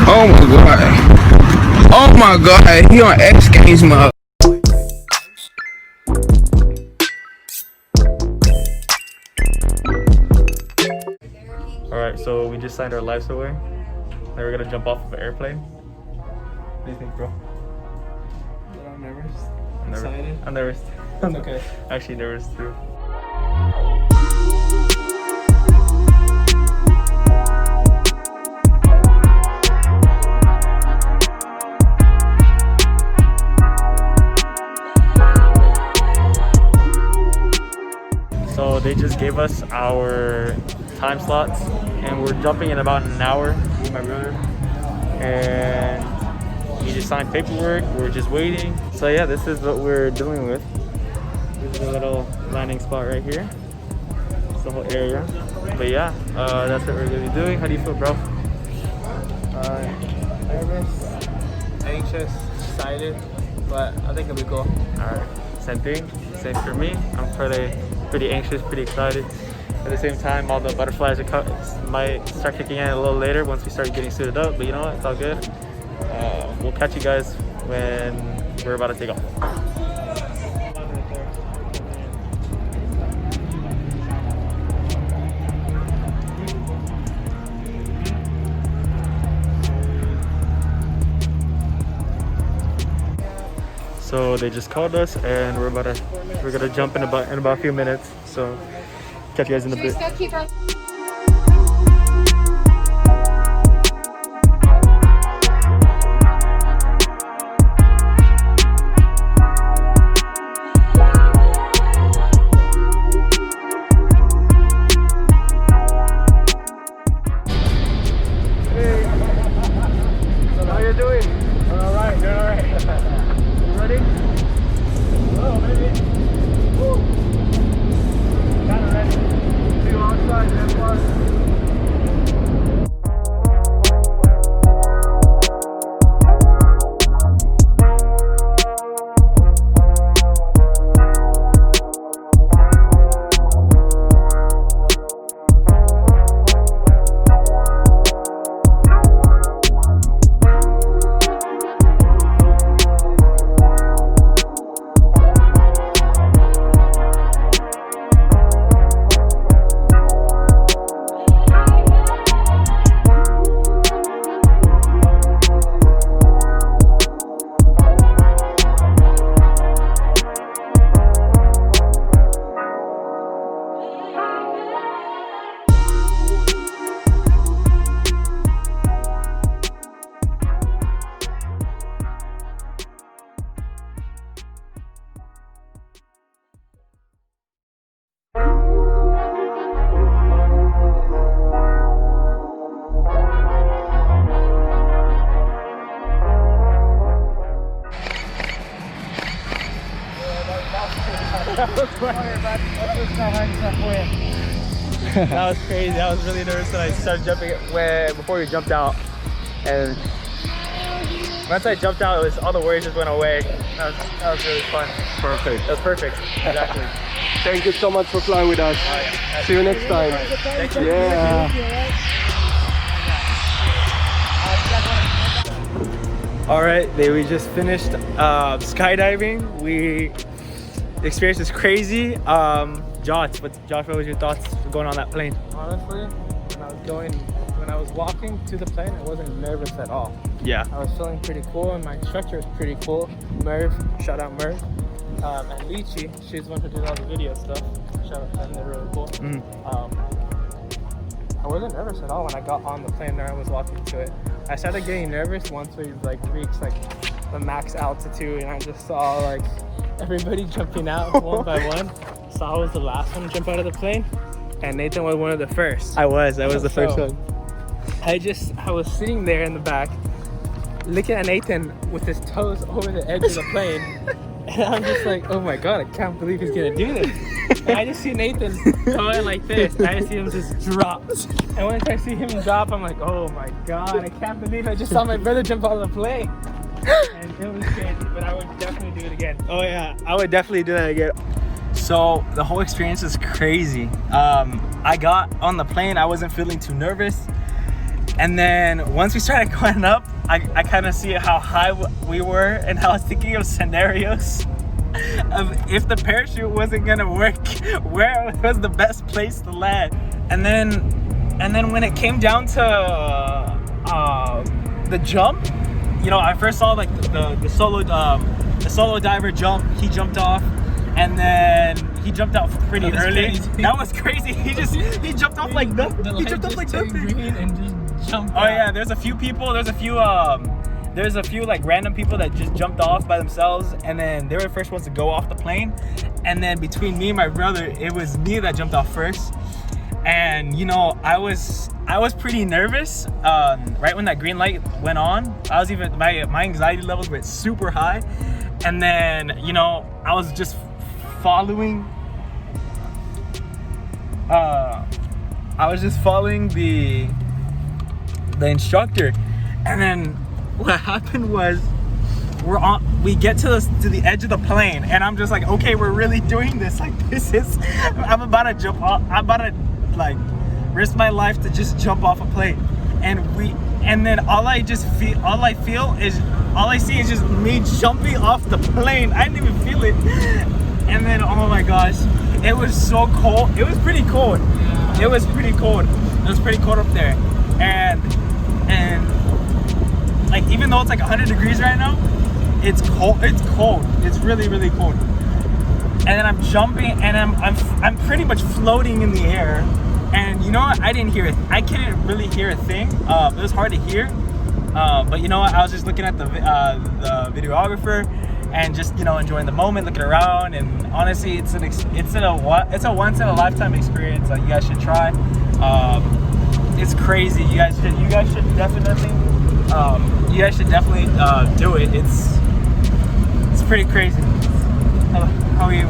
Oh my god. Oh my god. He on X Games mode. Alright, so we just signed our lives away. Now we're gonna jump off of an airplane. What do you think, bro? I'm nervous. I'm nervous. Excited. I'm nervous. It's okay. Actually nervous too. So they just gave us our time slots and we're jumping in about an hour with my brother. And we just signed paperwork, we're just waiting. So yeah, this is what we're dealing with. This is a little landing spot right here. It's the whole area. But yeah, that's what we're gonna be doing. How do you feel, bro? Nervous, anxious, excited, but I think it'll be cool. Alright, same thing, same for me. I'm pretty anxious, pretty excited. At the same time, all the butterflies might start kicking in a little later once we start getting suited up, but you know what, it's all good. We'll catch you guys when we're about to take off. So they just called us and we're gonna jump in about a few minutes. So catch you guys in a bit. That was crazy. I was really nervous when I started jumping before we jumped out. And once I jumped out, all the worries just went away. That was really fun. Perfect. That was perfect. Exactly. Thank you so much for flying with us. Oh, yeah. See you next time. Thank you. Yeah. All right, we just finished skydiving. The experience is crazy. Josh, what was your thoughts going on that plane? Honestly, when I was walking to the plane, I wasn't nervous at all. Yeah. I was feeling pretty cool, and my instructor was pretty cool. Merv, shout out Merv. And Lychee, she's the one who did all the video stuff. Shout out to them, they're really cool. I wasn't nervous at all when I got on the plane there. I was walking to it. I started getting nervous once we reached the max altitude, and I just saw everybody jumping out one by one. So I was the last one to jump out of the plane, and Nathan was one of the first. I was the first one. I was sitting there in the back, looking at Nathan with his toes over the edge of the plane, and I'm just like, oh my god, I can't believe he's gonna do this. And I just see Nathan going like this, and I just see him just drop. And once I see him drop, I'm like, oh my god, I can't believe I just saw my brother jump out of the plane. And it was crazy, but I would definitely do it again. Oh yeah, I would definitely do that again. So the whole experience is crazy. I got on the plane, I wasn't feeling too nervous. And then once we started going up, I kind of see how high we were, and I was thinking of scenarios of if the parachute wasn't gonna work, where was the best place to land. And then when it came down to the jump, you know, I first saw like the solo diver jump. He jumped off, and then he jumped out pretty early. Crazy. That was crazy. He jumped off like nothing. He jumped off like nothing. Green and just jumped Oh out. yeah, there's a few people. There's a few like random people that just jumped off by themselves, and then they were the first ones to go off the plane. And then between me and my brother, it was me that jumped off first. And you know, I was pretty nervous right when that green light went on. I was even my anxiety levels went super high. And then, you know, I was just following the instructor. And then what happened was we get to the edge of the plane, and I'm just like, okay, we're really doing this. Like, I'm about to jump off. I'm about to like risk my life to just jump off a plane. And then all I see is just me jumping off the plane. I didn't even feel it. And then, oh my gosh, it was so cold. It was pretty cold. Yeah. It was pretty cold. It was pretty cold up there. And like, even though it's like 100 degrees right now, it's cold. It's cold. It's really, really cold. And then I'm jumping, and I'm pretty much floating in the air. And you know what? I didn't hear it. I couldn't really hear a thing. It was hard to hear. But you know what? I was just looking at the videographer and just, you know, enjoying the moment, looking around. And honestly, it's a once in a lifetime experience that you guys should try. It's crazy. You guys should definitely do it. It's pretty crazy. How are you?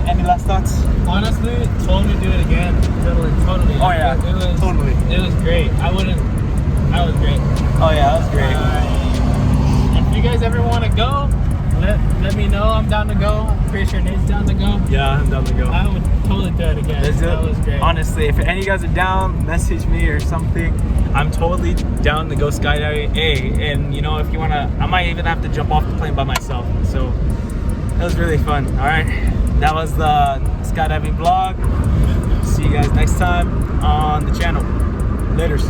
Any last thoughts? Honestly, totally do it again. Totally. Oh yeah, it was totally. It was great. That was great. Oh yeah, that was great. If you guys ever want to go, let me know. I'm down to go. I'm pretty sure Nate's down to go. Yeah, I'm down to go. I would totally do it again. That was great. Honestly, if any of you guys are down, message me or something. I'm totally down to go skydiving. And you know, if you wanna, I might even have to jump off the plane by myself. So that was really fun. All right, that was the skydiving vlog. See you guys next time on the channel. Laters.